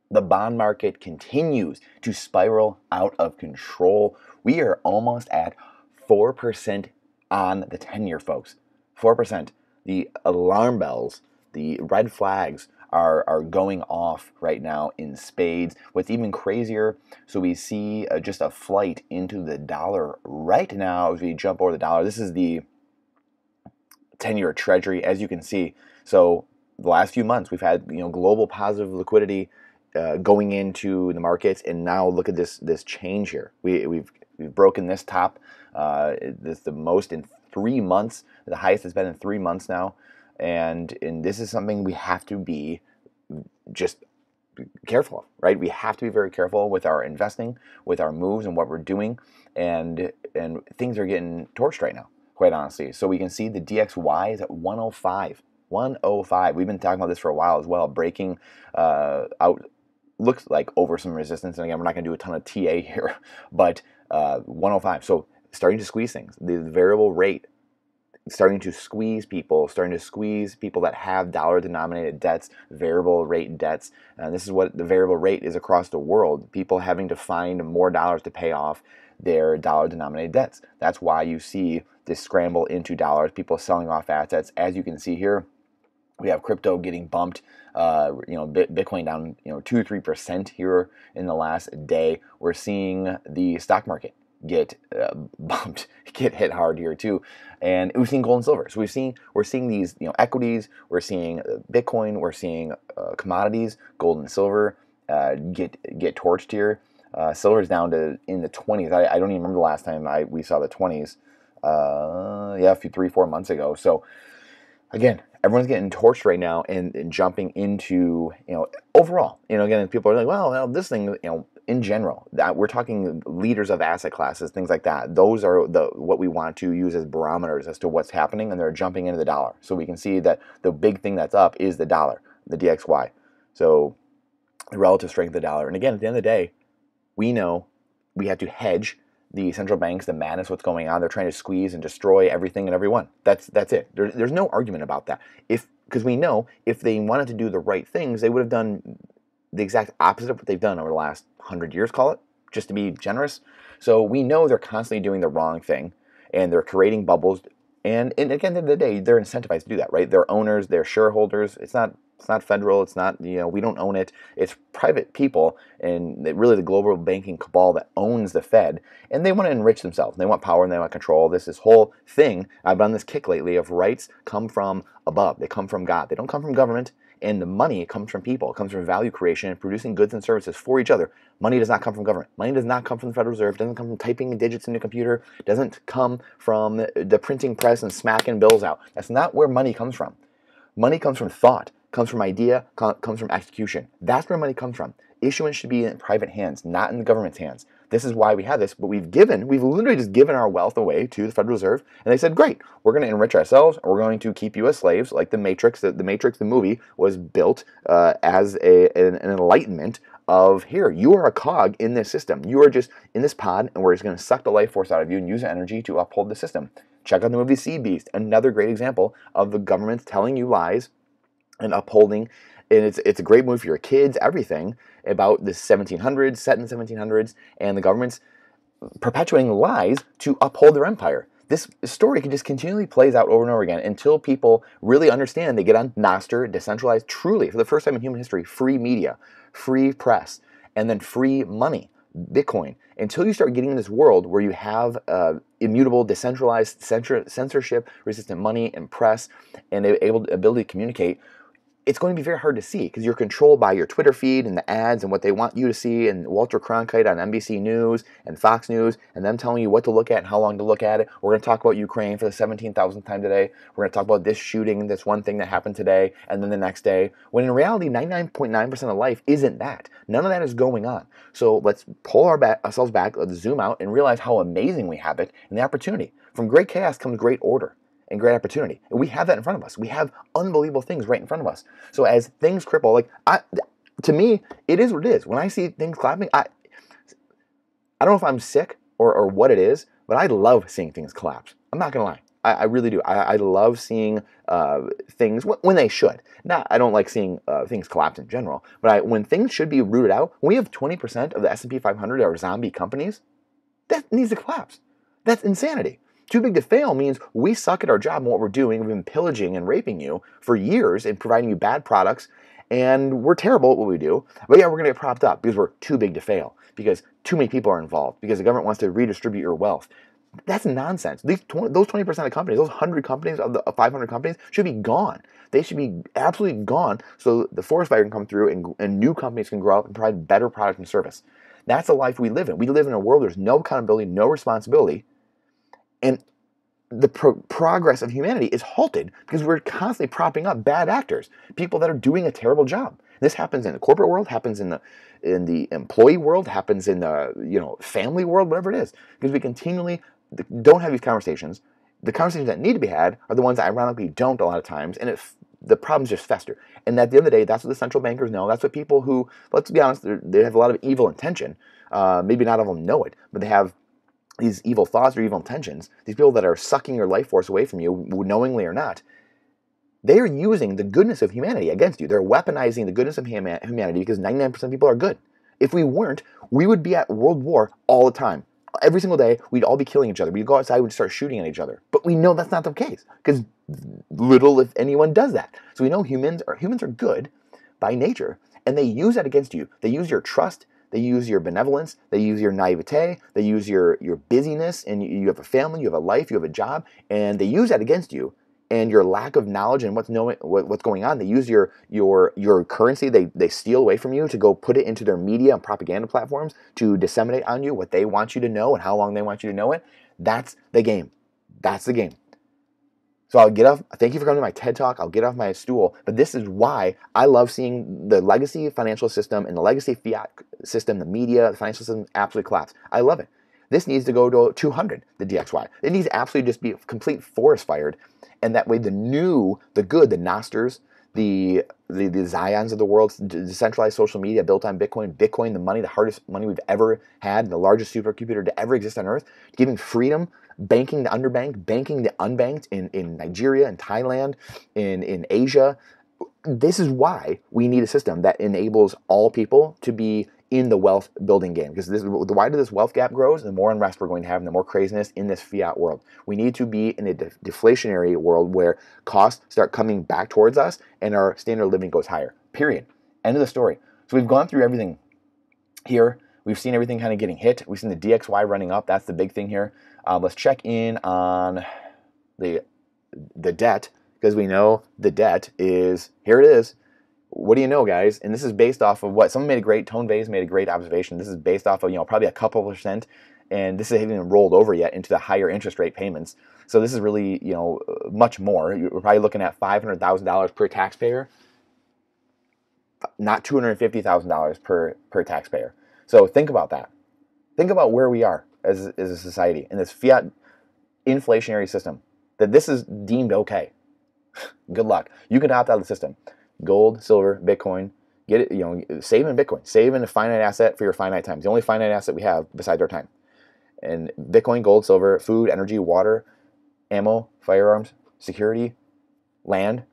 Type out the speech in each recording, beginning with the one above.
The bond market continues to spiral out of control. We are almost at 4% on the 10-year, folks. 4%. The alarm bells, the red flags are going off right now in spades. What's even crazier, so we see just a flight into the dollar right now as we jump over the dollar. This is the 10-year Treasury, as you can see. So the last few months, we've had global positive liquidity going into the markets, and now look at this change here. We've broken this top. This the most in 3 months. The highest it's been in 3 months now, and this is something we have to be just careful of, right? We have to be very careful with our investing, with our moves, and what we're doing, and things are getting torched right now, quite honestly. So we can see the DXY is at 105. 105. We've been talking about this for a while as well, breaking out. Looks like over some resistance, and again, we're not going to do a ton of TA here, but 105. So starting to squeeze things. The variable rate starting to squeeze people, that have dollar-denominated debts, variable rate debts. And this is what the variable rate is across the world. People having to find more dollars to pay off their dollar-denominated debts. That's why you see this scramble into dollars, people selling off assets. As you can see here, we have crypto getting bumped, Bitcoin down, 2-3% here in the last day. We're seeing the stock market get bumped, get hit hard here too, and we've seen gold and silver. So we're seeing these, equities. We're seeing Bitcoin. We're seeing commodities, gold and silver, get torched here. Silver's down to in the 20s. I don't even remember the last time we saw the 20s. A few 3-4 months ago. So again, everyone's getting torched right now and jumping into, overall, again, people are like, well, this thing, in general, that we're talking leaders of asset classes, things like that. Those are what we want to use as barometers as to what's happening, and they're jumping into the dollar. So we can see that the big thing that's up is the dollar, the DXY. So the relative strength of the dollar. And again, at the end of the day, we know we have to hedge the central banks, the madness, what's going on. They're trying to squeeze and destroy everything and everyone. That's it. There's no argument about that. Because we know if they wanted to do the right things, they would have done the exact opposite of what they've done over the last 100 years, call it, just to be generous. So we know they're constantly doing the wrong thing, and they're creating bubbles. And again, at the end of the day, they're incentivized to do that, right? They're owners, they're shareholders. It's not federal. It's not, we don't own it. It's private people and really the global banking cabal that owns the Fed. And they want to enrich themselves. They want power and they want control. This whole thing, I've been on this kick lately of rights come from above. They come from God. They don't come from government. And the money comes from people. It comes from value creation and producing goods and services for each other. Money does not come from government. Money does not come from the Federal Reserve. It doesn't come from typing digits into a computer. It doesn't come from the printing press and smacking bills out. That's not where money comes from. Money comes from thought, comes from idea, comes from execution. That's where money comes from. Issuance should be in private hands, not in the government's hands. This is why we have this, but we've literally just given our wealth away to the Federal Reserve, and they said, great, we're going to enrich ourselves, and we're going to keep you as slaves, like The Matrix. The Matrix, the movie, was built as an enlightenment of, here, you are a cog in this system. You are just in this pod, and we're just going to suck the life force out of you and use the energy to uphold the system. Check out the movie Sea Beast, another great example of the government telling you lies and upholding. And it's a great movie for your kids, everything about the 1700s, set in the 1700s, and the government's perpetuating lies to uphold their empire. This story can just continually plays out over and over again until people really understand. They get on Nostr, decentralized, truly, for the first time in human history, free media, free press, and then free money, Bitcoin. Until you start getting in this world where you have immutable, decentralized, censorship-resistant money and press, and ability to communicate, it's going to be very hard to see because you're controlled by your Twitter feed and the ads and what they want you to see, and Walter Cronkite on NBC News and Fox News and them telling you what to look at and how long to look at it. We're going to talk about Ukraine for the 17,000th time today. We're going to talk about this shooting, this one thing that happened today, and then the next day, when in reality, 99.9% of life isn't that. None of that is going on. So let's pull ourselves back, let's zoom out and realize how amazing we have it and the opportunity. From great chaos comes great order and great opportunity. And we have that in front of us. We have unbelievable things right in front of us. So as things cripple, to me, it is what it is. When I see things collapsing, I don't know if I'm sick or what it is, but I love seeing things collapse. I'm not going to lie. I really do. I love seeing things when they should. I don't like seeing things collapse in general, but when things should be rooted out, when we have 20% of the S&P 500 are zombie companies, that needs to collapse. That's insanity. Too big to fail means we suck at our job and what we're doing. We've been pillaging and raping you for years and providing you bad products, and we're terrible at what we do. But yeah, we're going to get propped up because we're too big to fail, because too many people are involved, because the government wants to redistribute your wealth. That's nonsense. Those 20% of companies, those 100 companies of the 500 companies should be gone. They should be absolutely gone so the forest fire can come through and new companies can grow up and provide better product and service. That's the life we live in. We live in a world where there's no accountability, no responsibility, and the progress of humanity is halted because we're constantly propping up bad actors, people that are doing a terrible job. This happens in the corporate world, happens in the employee world, happens in the family world, whatever it is, because we continually don't have these conversations. The conversations that need to be had are the ones that ironically don't a lot of times, and the problems just fester. And at the end of the day, that's what the central bankers know. That's what people who, let's be honest, they have a lot of evil intention. Maybe not all of them know it, but they have these evil thoughts or evil intentions. These people that are sucking your life force away from you, knowingly or not, they are using the goodness of humanity against you. They're weaponizing the goodness of humanity because 99% of people are good. If we weren't, we would be at world war all the time. Every single day, we'd all be killing each other. We'd go outside, we'd start shooting at each other. But we know that's not the case because little, if anyone, does that. So we know humans are good by nature, and they use that against you. They use your trust. They use your benevolence. They use your naivete. They use your busyness, and you have a family, you have a life, you have a job, and they use that against you. And your lack of knowledge and what's going on, they use your currency. They steal away from you to go put it into their media and propaganda platforms to disseminate on you what they want you to know and how long they want you to know it. That's the game. That's the game. So I'll get off. Thank you for coming to my TED Talk. I'll get off my stool. But this is why I love seeing the legacy financial system and the legacy fiat system, the media, the financial system absolutely collapse. I love it. This needs to go to 200, the DXY. It needs to absolutely just be complete forest fired. And that way the good, the Nosters, the Zions of the world, decentralized social media built on Bitcoin, the money, the hardest money we've ever had, the largest supercomputer to ever exist on Earth, giving freedom, banking the underbanked, banking the unbanked in Nigeria and Thailand, in Asia. This is why we need a system that enables all people to be in the wealth building game, because the wider this wealth gap grows, the more unrest we're going to have and the more craziness in this fiat world. We need to be in a deflationary world where costs start coming back towards us and our standard of living goes higher. Period. End of the story. So we've gone through everything here. We've seen everything kind of getting hit. We've seen the DXY running up. That's the big thing here. Let's check in on the debt, because we know the debt is, here it is. What do you know, guys? And this is based off of what someone Tone Vase made a great observation. This is based off of, probably a couple %, and this hasn't even rolled over yet into the higher interest rate payments. So this is really, much more. We're probably looking at $500,000 per taxpayer, not $250,000 per taxpayer. So think about that. Think about where we are as a society in this fiat inflationary system, that this is deemed okay. Good luck. You can opt out of the system. Gold, silver, Bitcoin, get it, save in Bitcoin. Save in a finite asset for your finite time. It's the only finite asset we have besides our time. And Bitcoin, gold, silver, food, energy, water, ammo, firearms, security, land,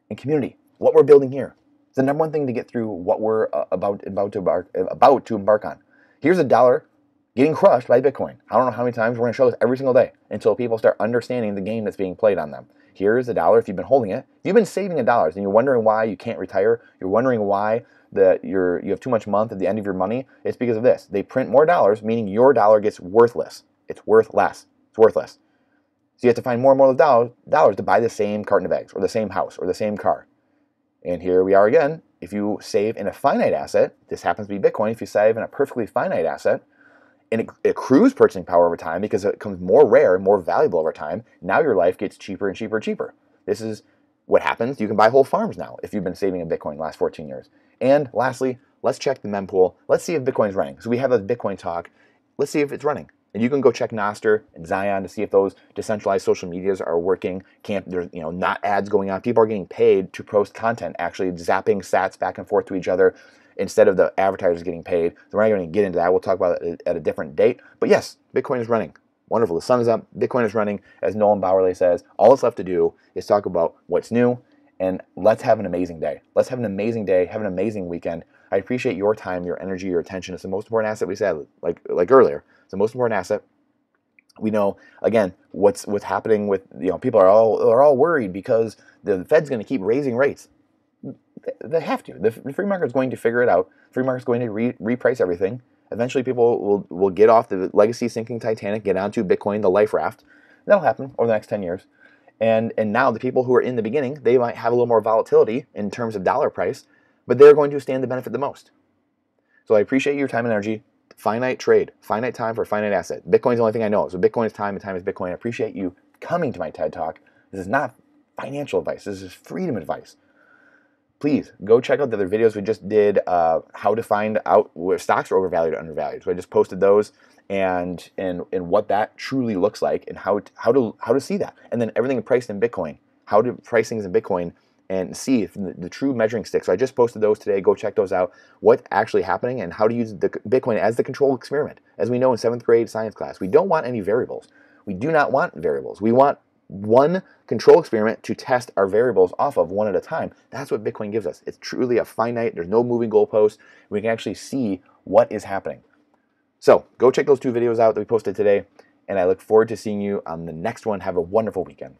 and community. What we're building here. It's the number one thing to get through what we're about to embark on. Here's a dollar getting crushed by Bitcoin. I don't know how many times we're going to show this every single day until people start understanding the game that's being played on them. Here's a dollar if you've been holding it. If you've been saving $1 and you're wondering why you can't retire, you're wondering why you have too much month at the end of your money, it's because of this. They print more dollars, meaning your dollar gets worthless. It's worth less. It's worthless. So you have to find more and more dollars to buy the same carton of eggs or the same house or the same car. And here we are again. If you save in a finite asset, this happens to be Bitcoin, if you save in a perfectly finite asset, and it accrues purchasing power over time because it becomes more rare and more valuable over time, now your life gets cheaper and cheaper and cheaper. This is what happens. You can buy whole farms now if you've been saving in Bitcoin the last 14 years. And lastly, let's check the mempool. Let's see if Bitcoin's running. So we have a Bitcoin talk. Let's see if it's running. And you can go check Nostr and Zion to see if those decentralized social medias are working. There's not ads going on. People are getting paid to post content, actually zapping sats back and forth to each other, instead of the advertisers getting paid. So we're not going to get into that. We'll talk about it at a different date. But yes, Bitcoin is running. Wonderful. The sun is up. Bitcoin is running, as Nolan Bowerly says. All that's left to do is talk about what's new, and let's have an amazing day. Let's have an amazing day. Have an amazing weekend. I appreciate your time, your energy, your attention. It's the most important asset we said, like earlier. It's the most important asset. We know, again, what's happening with, people are all worried because the Fed's going to keep raising rates. They have to. The free market is going to figure it out. Free market is going to reprice everything. Eventually, people will get off the legacy sinking Titanic, get onto Bitcoin, the life raft. That'll happen over the next 10 years. And now the people who are in the beginning, they might have a little more volatility in terms of dollar price, but they're going to stand to benefit the most. So I appreciate your time and energy. Finite trade, finite time for a finite asset. Bitcoin's the only thing I know. So Bitcoin is time and time is Bitcoin. I appreciate you coming to my TED Talk. This is not financial advice. This is freedom advice. Please go check out the other videos we just did, how to find out where stocks are overvalued or undervalued. So I just posted those and what that truly looks like and how to see that. And then everything priced in Bitcoin, how to price things in Bitcoin and see if the true measuring stick. So I just posted those today. Go check those out. What's actually happening and how to use the Bitcoin as the control experiment. As we know in 7th grade science class, we don't want any variables. We do not want variables. We want one control experiment to test our variables off of one at a time. That's what Bitcoin gives us. It's truly a finite, there's no moving goalposts. We can actually see what is happening. So go check those 2 videos out that we posted today, and I look forward to seeing you on the next one. Have a wonderful weekend.